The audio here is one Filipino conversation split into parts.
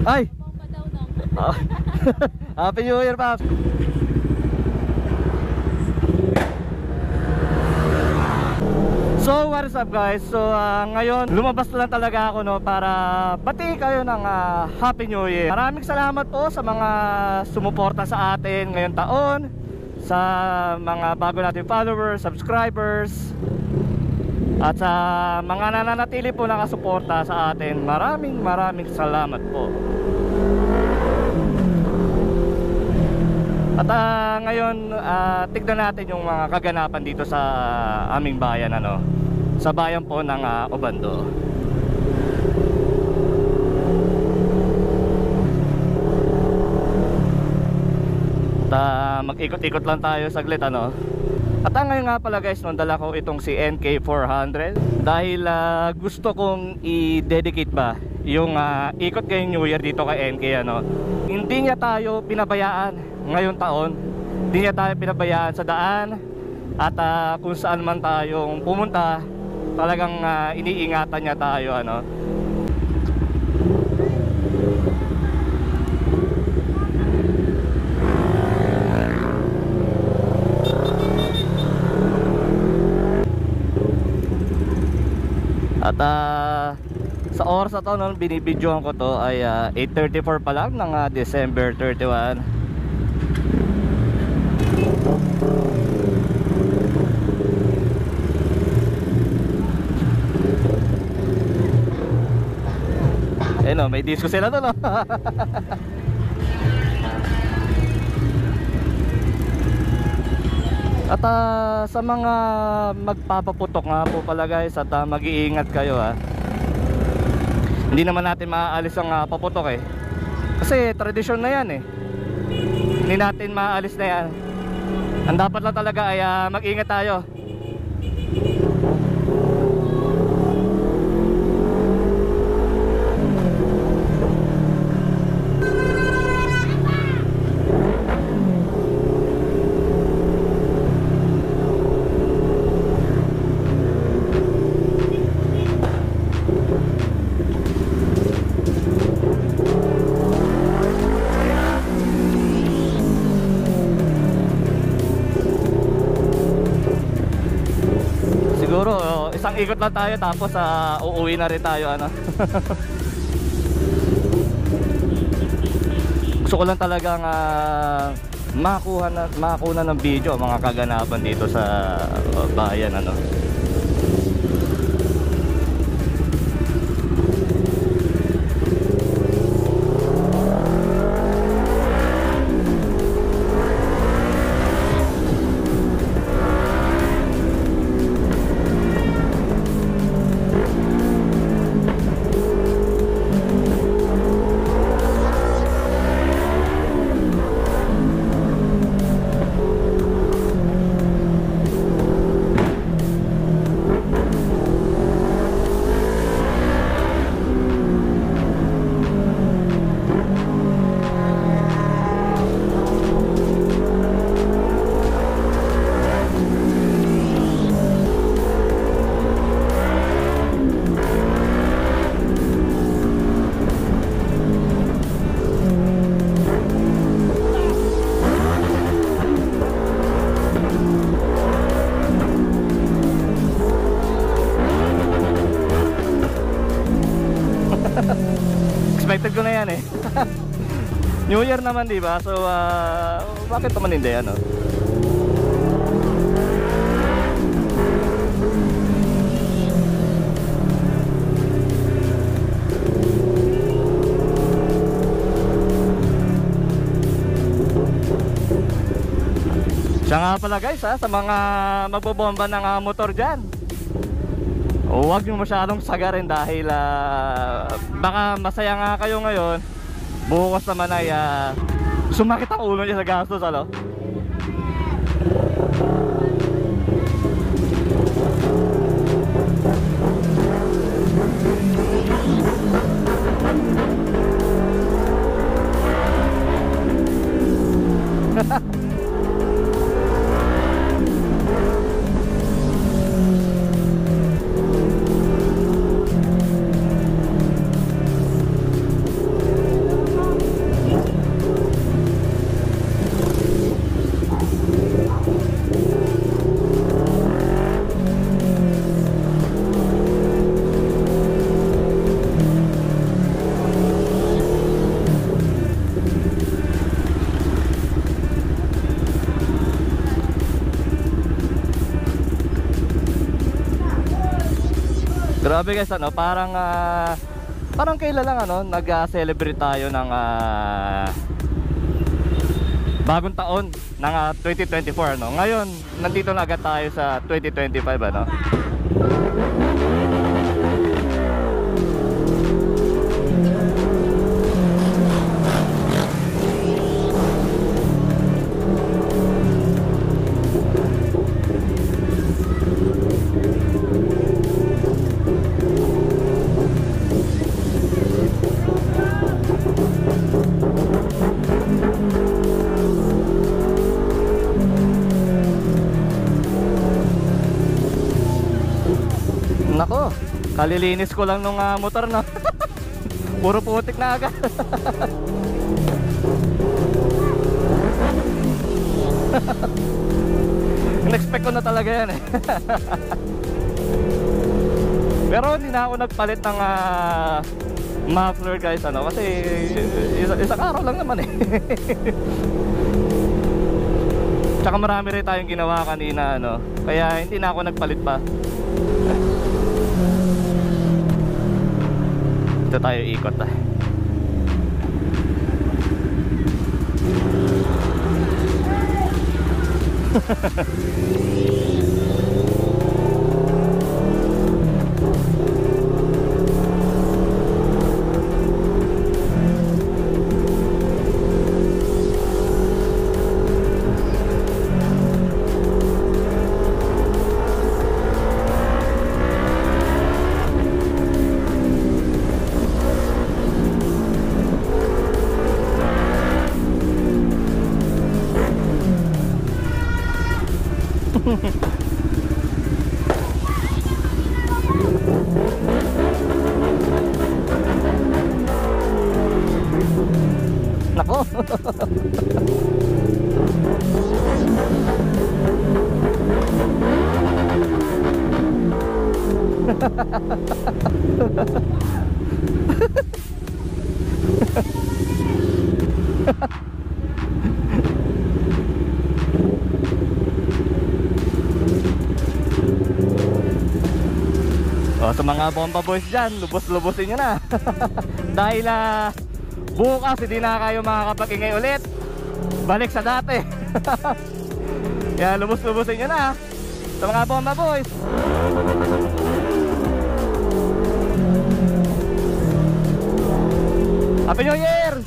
Ay! Happy New Year, Paps! So what is up guys? So ngayon lumabas na lang talaga ako no para batiin kayo ng Happy New Year. Maraming salamat po sa mga sumuporta sa atin ngayong taon, sa mga bago nating followers, subscribers, at sa mga nananatili po nakasuporta sa atin. Maraming salamat po. At ngayon tignan natin yung mga kaganapan dito sa aming bayan ano, sa bayan po ng Obando. At mag-ikot-ikot lang tayo saglit ano. At ngayon nga pala guys, nung dala ko itong si NK400 dahil gusto kong i-dedicate ba yung ikot ngayong New Year dito kay NK ano. Hindi niya tayo pinabayaan ngayong taon, hindi niya tayo pinabayaan sa daan. At kung saan man tayong pumunta, talagang iniingatan niya tayo ano. At sa oras na to noon binibidyohan ko to ay 8:34 pa lang ng December 31. Eh no, may disco sila to no. At sa mga magpapaputok nga po pala guys, at mag-iingat kayo Hindi naman natin maaalis ang paputok eh. Kasi tradisyon na yan eh. Hindi natin maaalis na yan. Ang dapat lang talaga ay mag-ingat tayo. Siguro isang ikot lang tayo tapos uuwi na rin tayo ano. Gusto ko lang talagang makakuha ng video mga kaganapan dito sa bayan ano. Expected ko na yan eh. New Year naman diba? So bakit naman hindi ano? Siya nga pala guys sa mga magbobomba ng motor dyan, huwag nyo masyadong sagarin dahil baka masaya nga kayo ngayon, bukas naman ay sumakit ang ulo niya sa gastos ano. Grabe guys, ano, parang kailan lang ano, nag-celebrate tayo ng bagong taon ng 2024 ano. Ngayon, nandito na agad tayo sa 2025 ano. Nako, kalilinis ko lang nung motor no. Puro putik na agad. In-expect ko na talaga yan eh. Pero hindi na ako nagpalit ng muffler guys ano, kasi isang araw lang naman eh. Tsaka marami rin tayong ginawa kanina ano, kaya hindi na ako nagpalit pa. Dito tayo ikot ah. Nako. O, sa mga bomba boys dyan, lubos-lubosin nyo na. Dahil bukas hindi na kayo makakapag-ingay ulit. Balik sa dati. Yan, lubos-lubosin nyo na sa mga bomba boys. Happy New Year!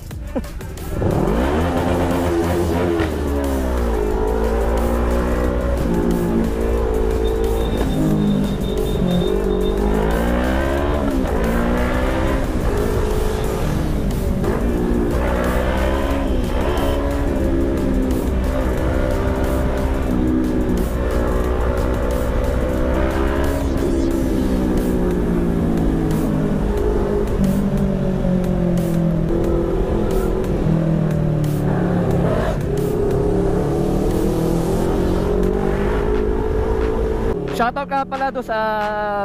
Shoutout ka pala doon sa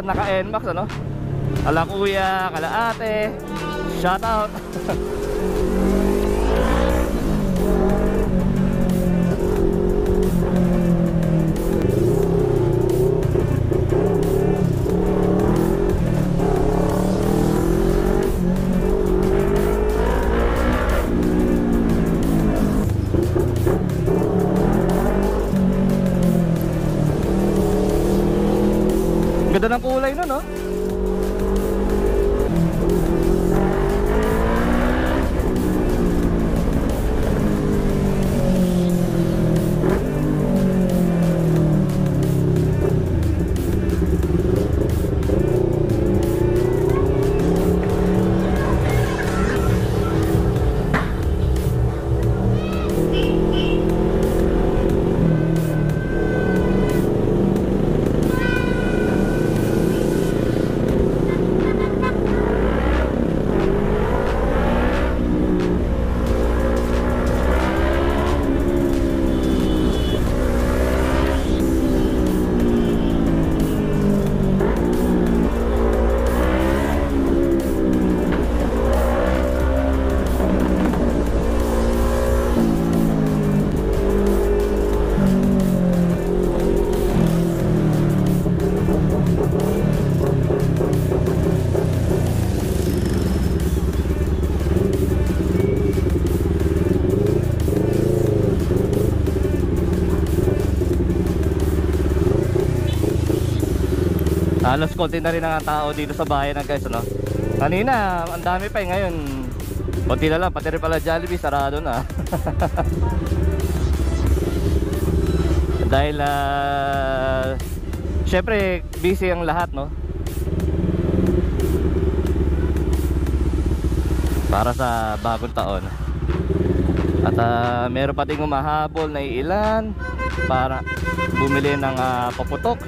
naka-NMAX ano. Ala kuya, kala ate. Shoutout. Ganda ng kulay nun, no? Halos konti na rin ang tao dito sa bayan na guys, ano. Kanina, ang dami pa ngayon. Konti na lang, pati rin pala Jollibee, sarado na. Dahil, syempre, busy ang lahat, no? Para sa bagong taon. At meron pa ding humahabol na ilan para bumili ng paputok.